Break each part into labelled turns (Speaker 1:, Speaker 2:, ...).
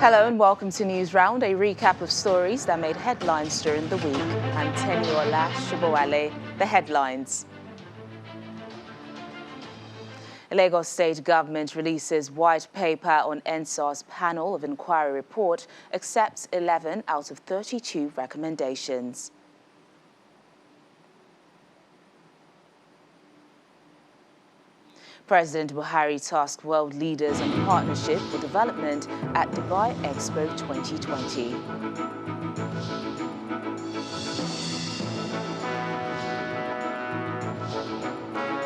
Speaker 1: Hello and welcome to News Round, a recap of stories that made headlines during the week. I'm Teniola Shibowale, the headlines. Lagos State Government releases white paper on NSA's panel of inquiry report, accepts 11 out of 32 recommendations. President Buhari tasked world leaders on partnership for development at Dubai Expo 2020.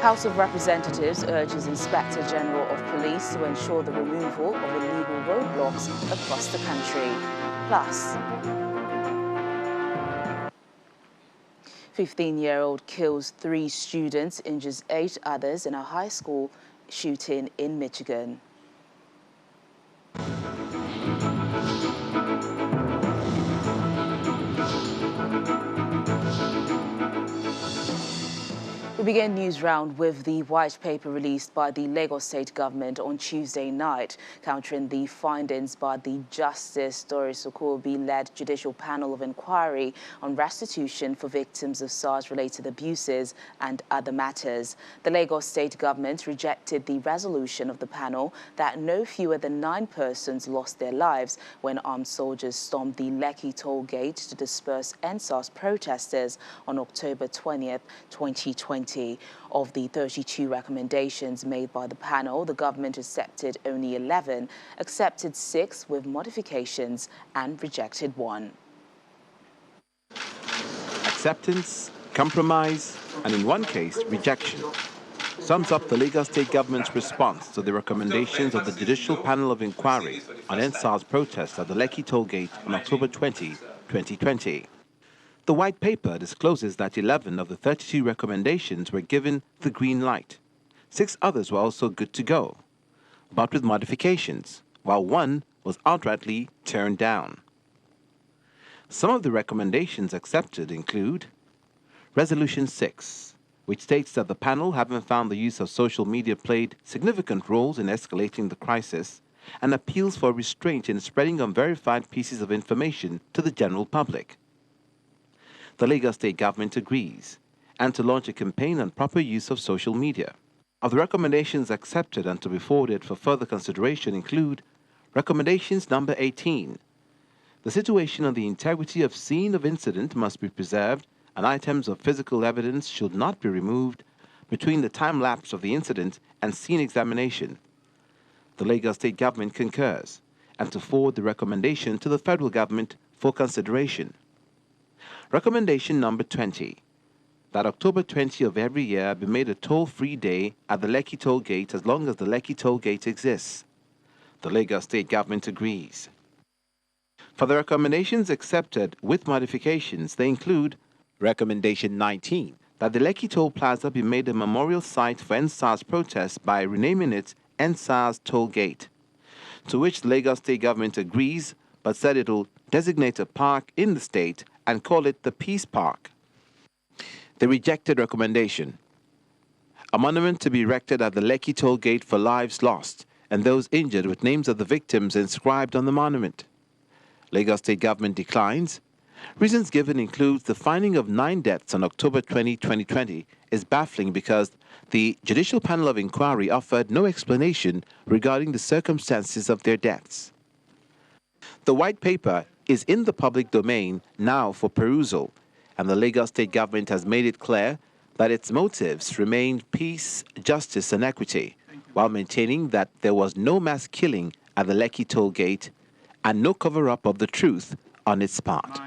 Speaker 1: House of Representatives urges Inspector General of Police to ensure the removal of illegal roadblocks across the country. Plus, 15-year-old kills 3 students, injures 8 others in a high school shooting in Michigan. We begin News Round with the white paper released by the Lagos State Government on Tuesday night, countering the findings by the Justice Doris Okuobi-led Judicial Panel of Inquiry on restitution for victims of SARS-related abuses and other matters. The Lagos State Government rejected the resolution of the panel that no fewer than 9 persons lost their lives when armed soldiers stormed the Lekki toll gate to disperse NSAS protesters on October 20th, 2020. Of the 32 recommendations made by the panel, the government accepted only 11, accepted 6 with modifications, and rejected 1.
Speaker 2: Acceptance, compromise, and in one case, rejection sums up the Lagos State Government's response to the recommendations of the Judicial Panel of Inquiry on NSAS protests at the Lekki toll gate on October 20, 2020. The white paper discloses that 11 of the 32 recommendations were given the green light. 6 others were also good to go, but with modifications, while 1 was outrightly turned down. Some of the recommendations accepted include Resolution 6, which states that the panel, having found the use of social media played significant roles in escalating the crisis, and appeals for restraint in spreading unverified pieces of information to the general public. The Lagos State Government agrees, and to launch a campaign on proper use of social media. Of the recommendations accepted and to be forwarded for further consideration include Recommendations number 18. The situation on the integrity of scene of incident must be preserved, and items of physical evidence should not be removed between the time lapse of the incident and scene examination. The Lagos State Government concurs, and to forward the recommendation to the federal government for consideration. Recommendation number 20, that October 20 of every year be made a toll-free day at the Lekki toll gate as long as the Lekki toll gate exists. The Lagos State Government agrees. For the recommendations accepted with modifications, they include Recommendation 19, that the Lekki toll plaza be made a memorial site for NSAS protests by renaming it NSAS toll gate, to which the Lagos State Government agrees, but said it will designate a park in the state and call it the Peace Park. The rejected recommendation: a monument to be erected at the Lekki toll gate for lives lost and those injured with names of the victims inscribed on the monument. Lagos State Government declines. Reasons given includes the finding of 9 deaths on October 20, 2020 is baffling because the Judicial Panel of Inquiry offered no explanation regarding the circumstances of their deaths. The white paper is in the public domain now for perusal, and the Lagos State Government has made it clear that its motives remained peace, justice, and equity, while maintaining that there was no mass killing at the Lekki toll gate and no cover-up of the truth on its part.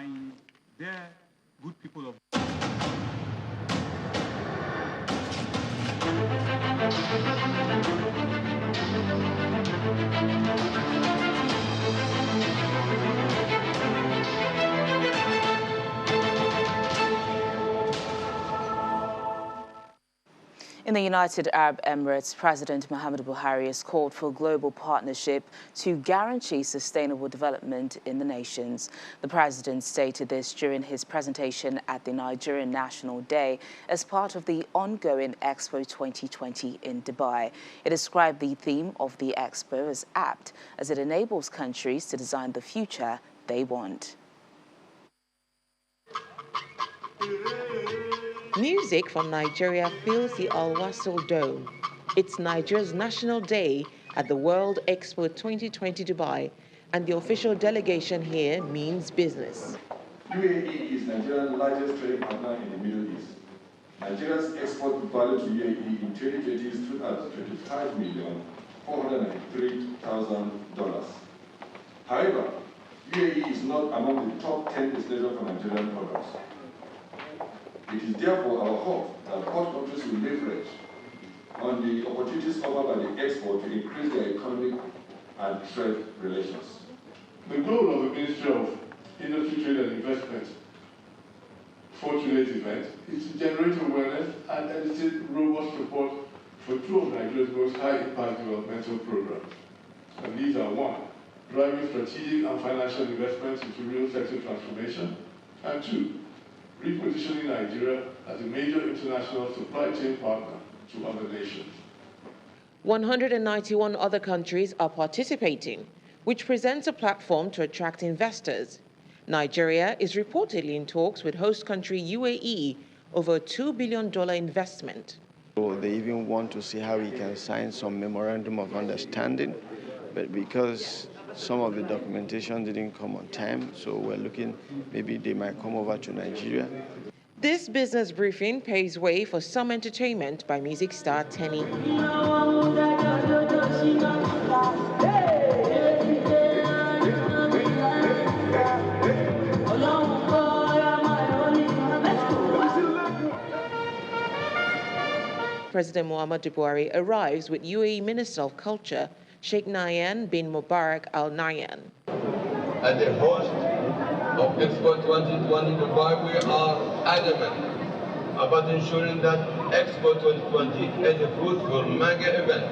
Speaker 1: In In the United Arab Emirates, President Muhammad Buhari has called for global partnership to guarantee sustainable development in the nations. The president stated this during his presentation at the Nigerian National Day as part of the ongoing Expo 2020 in Dubai. It described the theme of the Expo as apt, as it enables countries to design the future they want.
Speaker 3: Music from Nigeria fills the Al Wasl Dome. It's Nigeria's National Day at the World Expo 2020 Dubai, and the official delegation here means business.
Speaker 4: UAE is Nigeria's largest trading partner in the Middle East. Nigeria's export value to UAE in 2020 stood at $25,493,000. However, UAE is not among the top 10 destinators for Nigerian products. It is therefore our hope that both countries will leverage on the opportunities offered by the Expo to increase their economic and trade relations.
Speaker 5: The goal of the Ministry of Industry, Trade and Investment for today's event is to generate awareness and elicit robust support for two of Nigeria's most high-impact developmental programs. And these are: one, driving strategic and financial investments into real sector transformation, and two, repositioning Nigeria as a major international supply chain partner to other nations.
Speaker 3: 191 other countries are participating, which presents a platform to attract investors. Nigeria is reportedly in talks with host country UAE over a $2 billion investment.
Speaker 6: So they even want to see how we can sign some memorandum of understanding, but because some of the documentation didn't come on time, so we're looking, maybe they might come over to Nigeria.
Speaker 3: This business briefing paves way for some entertainment by music star Tenny. President Muhammad Buhari arrives with UAE Minister of Culture, Sheikh Nahyan bin Mubarak Al Nahyan.
Speaker 7: As the host of Expo 2020 Dubai, we are adamant about ensuring that Expo 2020 is a fruitful mega event,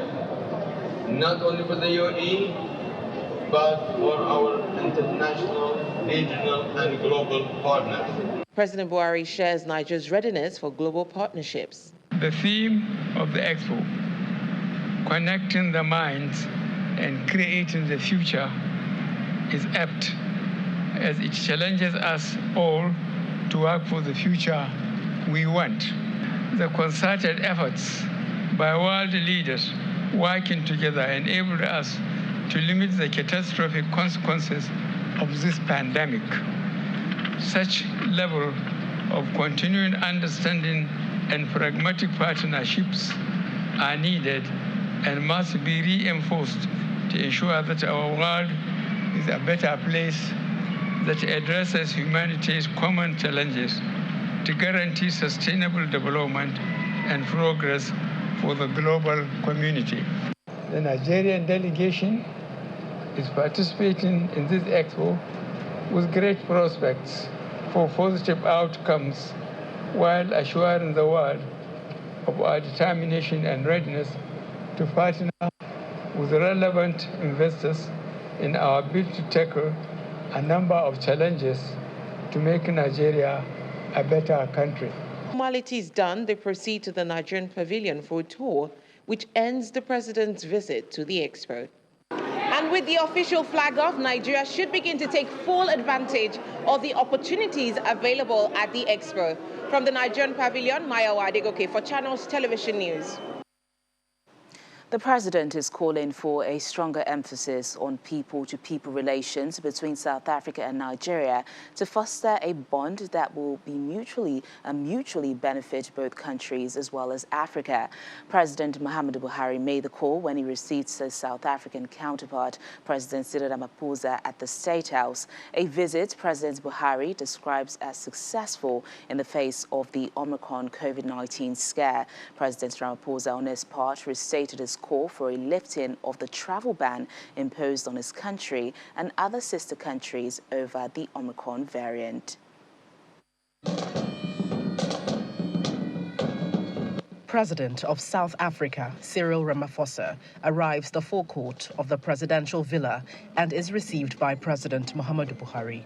Speaker 7: not only for the UAE, but for our international, regional, and global partners.
Speaker 3: President Buhari shares Nigeria's readiness for global partnerships.
Speaker 8: The theme of the Expo, connecting the minds and creating the future, is apt as it challenges us all to work for the future we want. The concerted efforts by world leaders working together enabled us to limit the catastrophic consequences of this pandemic. Such level of continuing understanding and pragmatic partnerships are needed and must be reinforced to ensure that our world is a better place that addresses humanity's common challenges to guarantee sustainable development and progress for the global community. The Nigerian delegation is participating in this expo with great prospects for positive outcomes, while assuring the world of our determination and readiness to partner with relevant investors in our bid to tackle a number of challenges to make Nigeria a better country.
Speaker 3: Formalities done, they proceed to the Nigerian pavilion for a tour, which ends the president's visit to the Expo. And with the official flag off, Nigeria should begin to take full advantage of the opportunities available at the Expo. From the Nigerian pavilion, Maya Wadegoke for Channels Television News.
Speaker 1: The president is calling for a stronger emphasis on people-to-people relations between South Africa and Nigeria to foster a bond that will be mutually benefit both countries as well as Africa. President Muhammad Buhari made the call when he received his South African counterpart, President Cyril Ramaphosa, at the State House, a visit President Buhari describes as successful in the face of the Omicron COVID-19 scare. President Ramaphosa, on his part, restated his call for a lifting of the travel ban imposed on his country and other sister countries over the Omicron variant.
Speaker 9: President of South Africa, Cyril Ramaphosa, arrives the forecourt of the presidential villa and is received by President Muhammadu Buhari.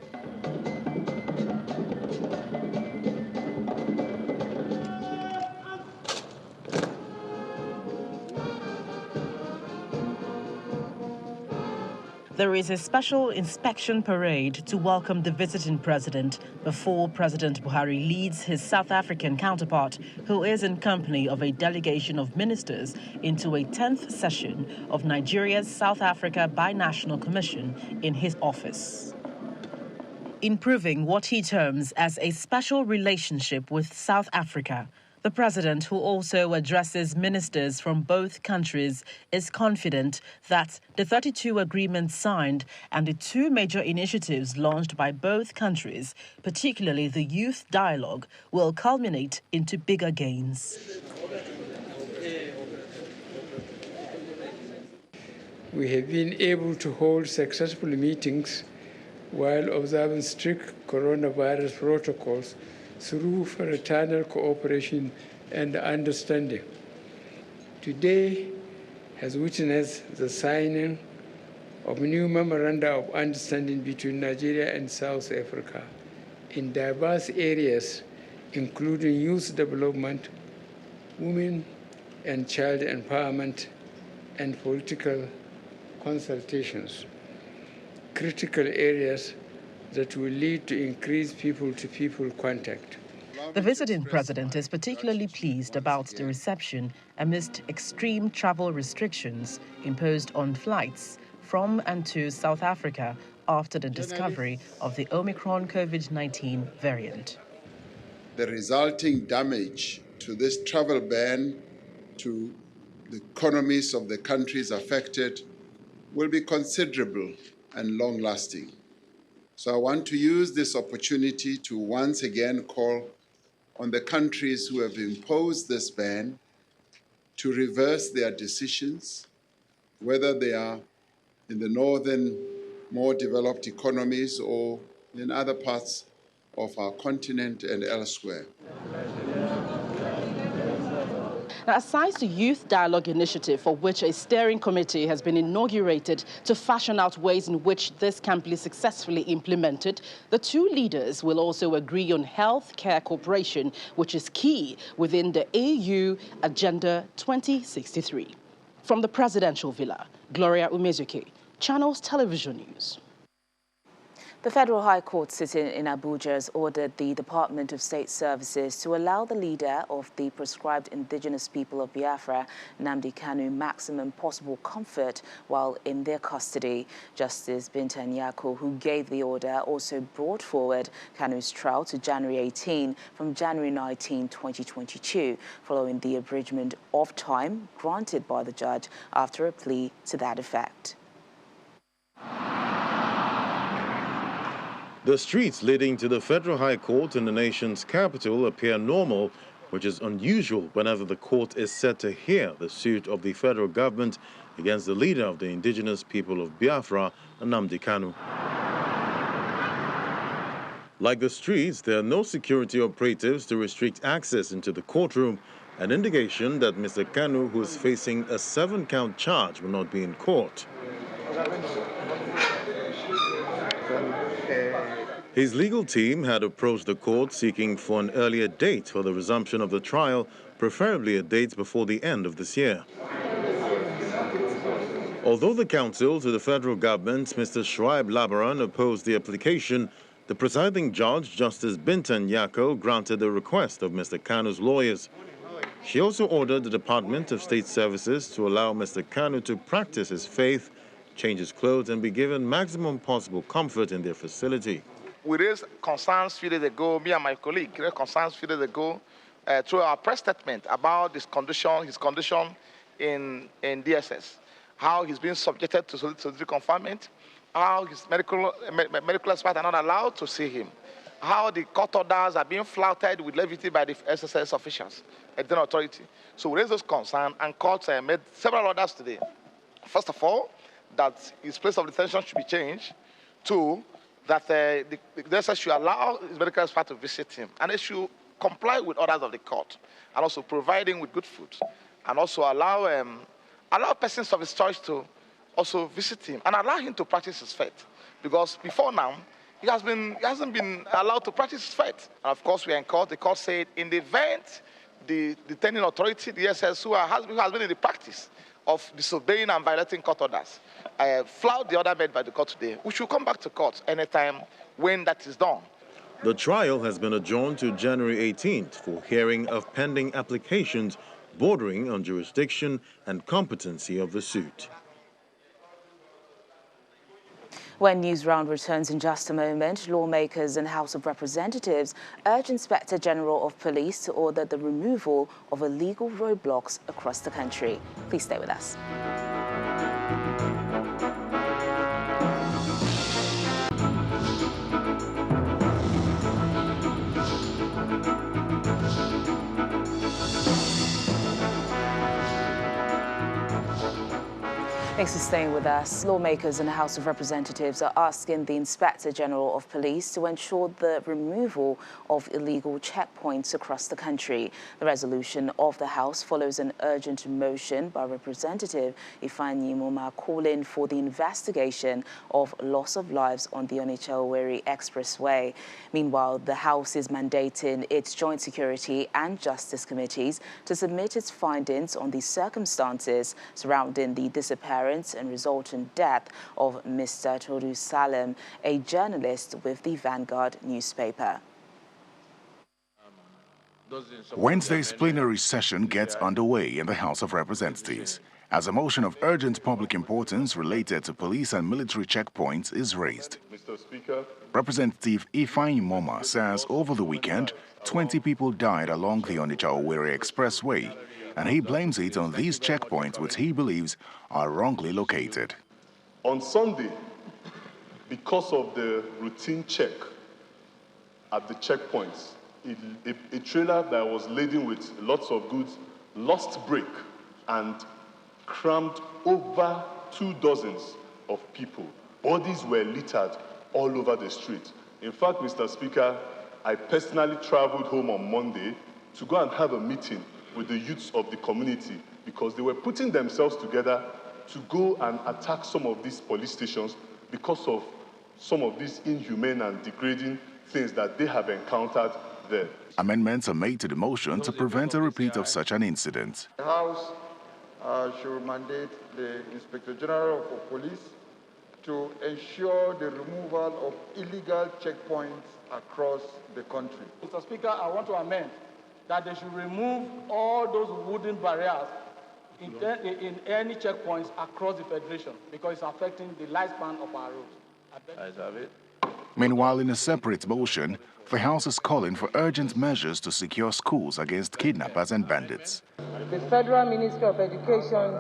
Speaker 9: There is a special inspection parade to welcome the visiting president before President Buhari leads his South African counterpart, who is in company of a delegation of ministers, into a 10th session of Nigeria's South Africa Binational Commission in his office. Improving what he terms as a special relationship with South Africa, the president, who also addresses ministers from both countries, is confident that the 32 agreements signed and the two major initiatives launched by both countries, particularly the youth dialogue, will culminate into bigger gains.
Speaker 8: We have been able to hold successful meetings while observing strict coronavirus protocols through fraternal cooperation and understanding. Today has witnessed the signing of new memoranda of understanding between Nigeria and South Africa in diverse areas, including youth development, women and child empowerment, and political consultations, critical areas that will lead to increased people-to-people contact.
Speaker 9: The visiting president is particularly pleased about the reception amidst extreme travel restrictions imposed on flights from and to South Africa after the discovery of the Omicron COVID-19 variant.
Speaker 10: The resulting damage to this travel ban to the economies of the countries affected will be considerable and long-lasting. So I want to use this opportunity to once again call on the countries who have imposed this ban to reverse their decisions, whether they are in the northern, more developed economies or in other parts of our continent and elsewhere.
Speaker 9: Now, aside the Youth Dialogue Initiative, for which a steering committee has been inaugurated to fashion out ways in which this can be successfully implemented, the two leaders will also agree on health care cooperation, which is key within the AU Agenda 2063. From the presidential villa, Gloria Umezuke, Channels Television News.
Speaker 1: The Federal High Court sitting in Abuja has ordered the Department of State Services to allow the leader of the proscribed indigenous people of Biafra, Nnamdi Kanu, maximum possible comfort while in their custody. Justice Binta Nyako, who gave the order, also brought forward Kanu's trial to January 18 from January 19, 2022, following the abridgment of time granted by the judge after a plea to that effect.
Speaker 11: The streets leading to the Federal High Court in the nation's capital appear normal, which is unusual whenever the court is set to hear the suit of the federal government against the leader of the indigenous people of Biafra, Nnamdi Kanu. Like the streets, there are no security operatives to restrict access into the courtroom, an indication that Mr. Kanu, who is facing a 7-count charge, will not be in court. His legal team had approached the court seeking for an earlier date for the resumption of the trial, preferably a date before the end of this year. Although the counsel to the federal government, Mr. Shoaib Labaran, opposed the application, the presiding judge, Justice Binta Nyako, granted the request of Mr. Kanu's lawyers. She also ordered the Department of State Services to allow Mr. Kanu to practice his faith, change his clothes, and be given maximum possible comfort in their facility.
Speaker 12: We raised concerns a few days ago, me and my colleague raised concerns a few days ago through our press statement about his condition in DSS, how he's being subjected to solitary confinement, how his medical experts are not allowed to see him, how the court orders are being flouted with levity by the SSS officials, the authority. So we raised those concerns, and courts made several orders today. First of all, that his place of detention should be changed. Two, that the DSS should allow his medical expert to visit him, and they should comply with orders of the court, and also providing with good food, and also allow persons of his choice to also visit him and allow him to practice his faith. Because before now, he hasn't been allowed to practice his faith. And of course, we are in court. The court said in the event the detaining authority, the SS, who has been in the practice of disobeying and violating court orders, flout the order made by the court today, we should come back to court anytime when that is done.
Speaker 11: The trial has been adjourned to January 18th for hearing of pending applications bordering on jurisdiction and competency of the suit.
Speaker 1: When News Round returns in just a moment, lawmakers and House of Representatives urge Inspector General of Police to order the removal of illegal roadblocks across the country. Please stay with us. Thanks for staying with us. Lawmakers in the House of Representatives are asking the Inspector General of Police to ensure the removal of illegal checkpoints across the country. The resolution of the House follows an urgent motion by Representative Ifeanyi Moma calling for the investigation of loss of lives on the Onitsha-Owerri Expressway. Meanwhile, the House is mandating its Joint Security and Justice Committees to submit its findings on the circumstances surrounding the disappearance and resultant death of Mr. Toru Salem, a journalist with the Vanguard newspaper.
Speaker 13: Wednesday's plenary session gets underway in the House of Representatives as a motion of urgent public importance related to police and military checkpoints is raised. Representative Ifeanyi Moma says over the weekend, 20 people died along the Onitsha-Owerri Expressway, and he blames it on these checkpoints which he believes are wrongly located.
Speaker 5: On Sunday, because of the routine check at the checkpoints, a trailer that was laden with lots of goods lost brake and crammed over 24 of people. Bodies were littered all over the street. In fact, Mr. Speaker, I personally traveled home on Monday to go and have a meeting with the youths of the community because they were putting themselves together to go and attack some of these police stations because of some of these inhumane and degrading things that they have encountered there.
Speaker 13: Amendments are made to the motion to prevent a repeat of such an incident.
Speaker 14: The House should mandate the Inspector General of Police to ensure the removal of illegal checkpoints across the country.
Speaker 15: Mr. Speaker, I want to amend that they should remove all those wooden barriers in any checkpoints across the Federation because it's affecting the lifespan of our roads.
Speaker 13: Meanwhile, in a separate motion, the House is calling for urgent measures to secure schools against kidnappers and bandits.
Speaker 16: The Federal Ministry of Education,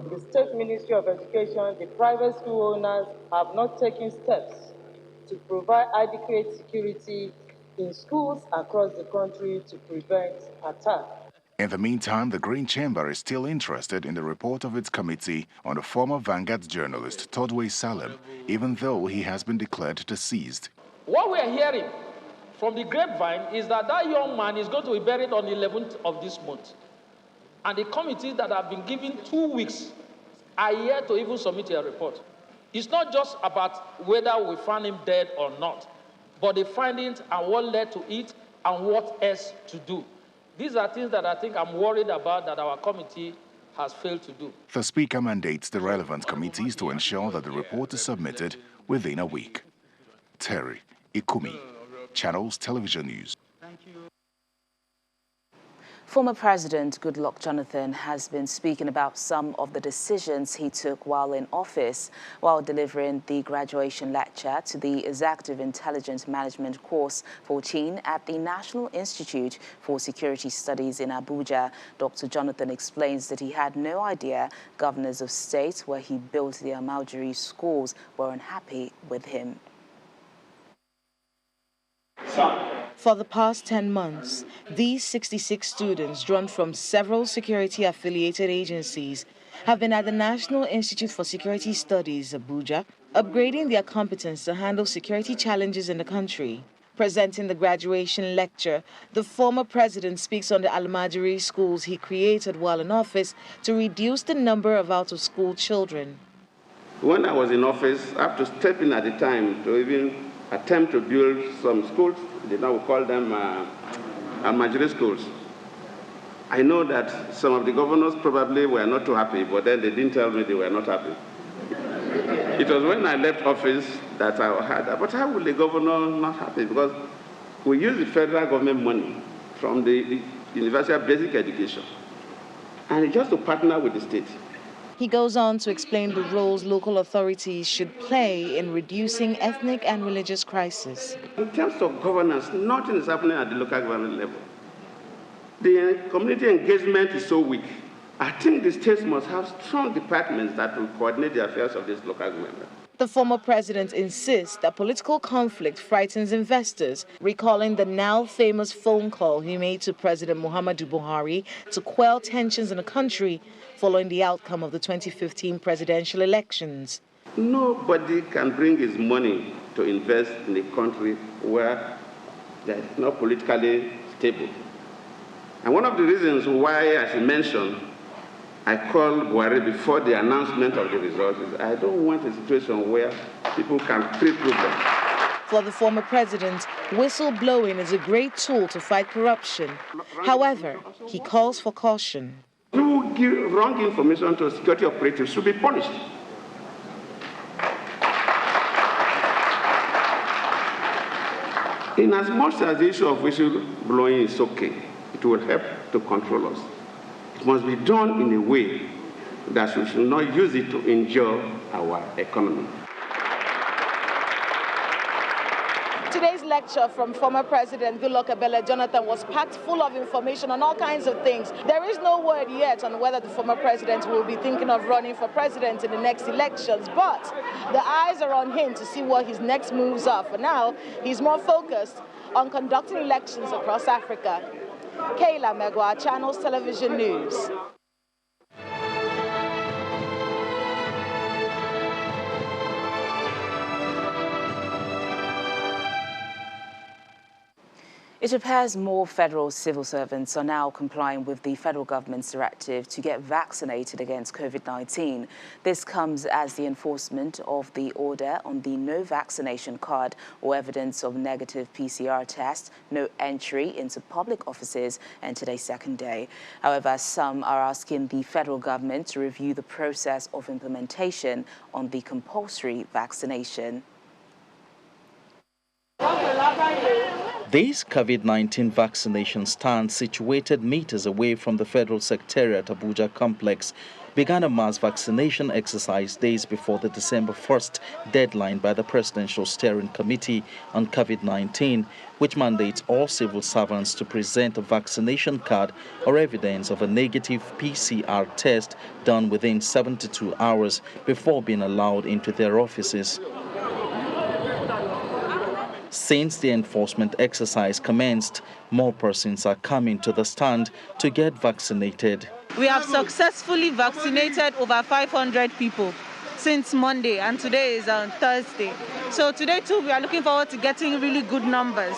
Speaker 16: the State Ministry of Education, the private school owners have not taken steps to provide adequate security in schools across the country to prevent attack.
Speaker 13: In the meantime, the Green Chamber is still interested in the report of its committee on the former Vanguard journalist Toru Salem, even though he has been declared deceased.
Speaker 15: What we are hearing from the grapevine is that that young man is going to be buried on the 11th of this month. And the committees that have been given 2 weeks are yet to even submit a report. It's not just about whether we found him dead or not, but the findings and what led to it and what else to do. These are things that I think I'm worried about that our committee has failed to do.
Speaker 13: The Speaker mandates the relevant committees to ensure that the report is submitted within a week. Terry Ikumi, Channels Television News.
Speaker 1: Former President Goodluck Jonathan has been speaking about some of the decisions he took while in office, while delivering the graduation lecture to the Executive Intelligence Management Course 14 at the National Institute for Security Studies in Abuja. Dr. Jonathan explains that he had no idea governors of states where he built the Almajiri schools were unhappy with him.
Speaker 17: For the past 10 months, these 66 students, drawn from several security-affiliated agencies, have been at the National Institute for Security Studies, Abuja, upgrading their competence to handle security challenges in the country. Presenting the graduation lecture, the former president speaks on the Almajiri schools he created while in office to reduce the number of out-of-school children.
Speaker 18: When I was in office, I have to step in at the time to even attempt to build some schools. Now we call them Almajiri schools. I know that some of the governors probably were not too happy, but then they didn't tell me they were not happy. It was when I left office that I had that. But how will the governor not happy? Because we use the federal government money from the University of Basic Education, and it's just to partner with the state.
Speaker 17: He goes on to explain the roles local authorities should play in reducing ethnic and religious crisis.
Speaker 18: In terms of governance, nothing is happening at the local government level. The community engagement is so weak. I think the states must have strong departments that will coordinate the affairs of this local government.
Speaker 17: The former president insists that political conflict frightens investors, recalling the now famous phone call he made to President Muhammadu Buhari to quell tensions in the country following the outcome of the 2015 presidential elections.
Speaker 18: Nobody can bring his money to invest in a country where they are not politically stable. And one of the reasons why, as you mentioned, I called Buhari before the announcement of the results is I don't want a situation where people can create problems.
Speaker 17: For the former president, whistleblowing is a great tool to fight corruption. However, he calls for caution.
Speaker 18: Who give wrong information to security operatives should be punished. In as much as the issue of whistleblowing is okay, it will help to control us. It must be done in a way that we should not use it to injure our economy.
Speaker 17: Today's lecture from former President Goodluck Ebele Jonathan was packed full of information on all kinds of things. There is no word yet on whether the former president will be thinking of running for president in the next elections, but the eyes are on him to see what his next moves are. For now, he's more focused on conducting elections across Africa. Kayla Megwa, Channels Television News.
Speaker 1: It appears more federal civil servants are now complying with the federal government's directive to get vaccinated against COVID-19. This comes as the enforcement of the order on the no vaccination card or evidence of negative PCR test, no entry into public offices, and today's second day. However, some are asking the federal government to review the process of implementation on the compulsory vaccination.
Speaker 19: This COVID-19 vaccination stand, situated meters away from the Federal Secretariat Abuja complex, began a mass vaccination exercise days before the December 1st deadline by the Presidential Steering Committee on COVID-19, which mandates all civil servants to present a vaccination card or evidence of a negative PCR test done within 72 hours before being allowed into their offices. Since the enforcement exercise commenced, more persons are coming to the stand to get vaccinated.
Speaker 20: We have successfully vaccinated over 500 people since Monday, and today is on Thursday. So today too, we are looking forward to getting really good numbers.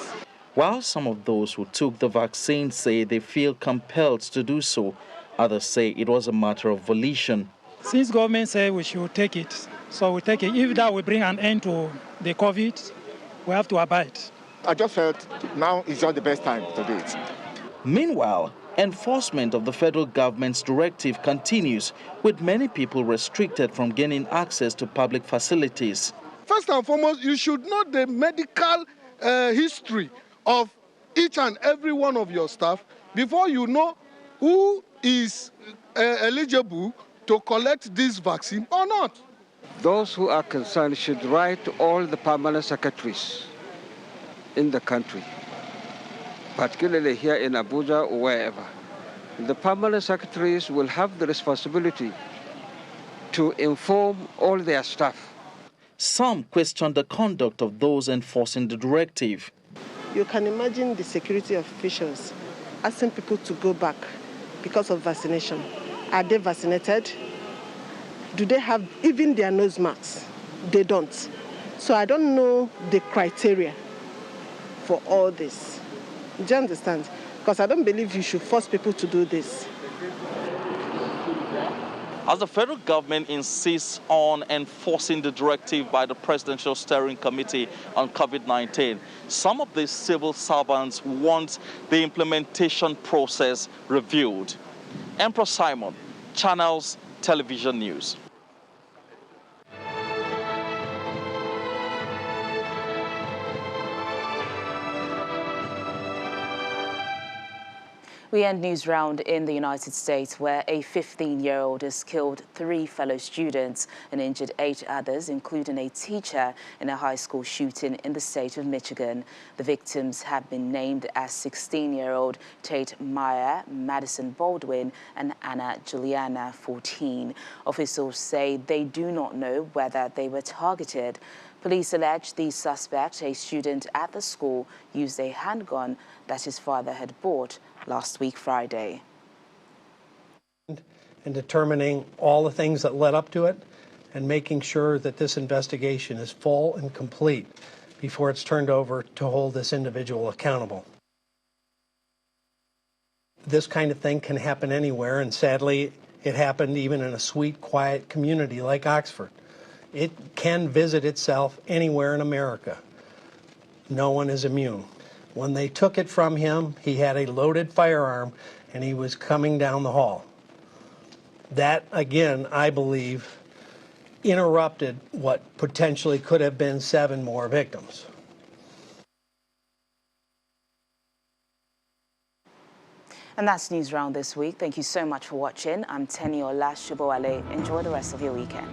Speaker 19: While some of those who took the vaccine say they feel compelled to do so, others say it was a matter of volition.
Speaker 21: Since government said we should take it, so we take it. If that will bring an end to the COVID, we have to abide.
Speaker 22: I just felt now is not the best time to do it.
Speaker 19: Meanwhile, enforcement of the federal government's directive continues, with many people restricted from gaining access to public facilities.
Speaker 23: First and foremost, you should know the medical history of each and every one of your staff before you know who is eligible to collect this vaccine or not.
Speaker 24: Those who are concerned should write to all the permanent secretaries in the country, particularly here in Abuja or wherever. The permanent secretaries will have the responsibility to inform all their staff.
Speaker 19: Some question the conduct of those enforcing the directive.
Speaker 25: You can imagine the security officials asking people to go back because of vaccination. Are they vaccinated? Do they have even their nose masks? They don't. So I don't know the criteria for all this. Do you understand? Because I don't believe you should force people to do this.
Speaker 2: As the federal government insists on enforcing the directive by the Presidential Steering Committee on COVID-19, some of the civil servants want the implementation process reviewed. Emperor Simon, Channels Television News.
Speaker 1: We end news round in the United States, where a 15-year-old has killed 3 fellow students and injured 8 others, including a teacher, in a high school shooting in the state of Michigan. The victims have been named as 16-year-old Tate Meyer, Madison Baldwin, and Anna Juliana, 14. Officials say they do not know whether they were targeted. Police allege the suspect, a student at the school, used a handgun that his father had bought last week Friday.
Speaker 3: And determining all the things that led up to it and making sure that this investigation is full and complete before it's turned over to hold this individual accountable. This kind of thing can happen anywhere, and sadly, it happened even in a sweet, quiet community like Oxford. It can visit itself anywhere in America. No one is immune. When they took it from him, he had a loaded firearm and he was coming down the hall. That, again, I believe, interrupted what potentially could have been 7 more victims.
Speaker 1: And that's News Round this week. Thank you so much for watching. I'm Teniola Shubowale. Enjoy the rest of your weekend.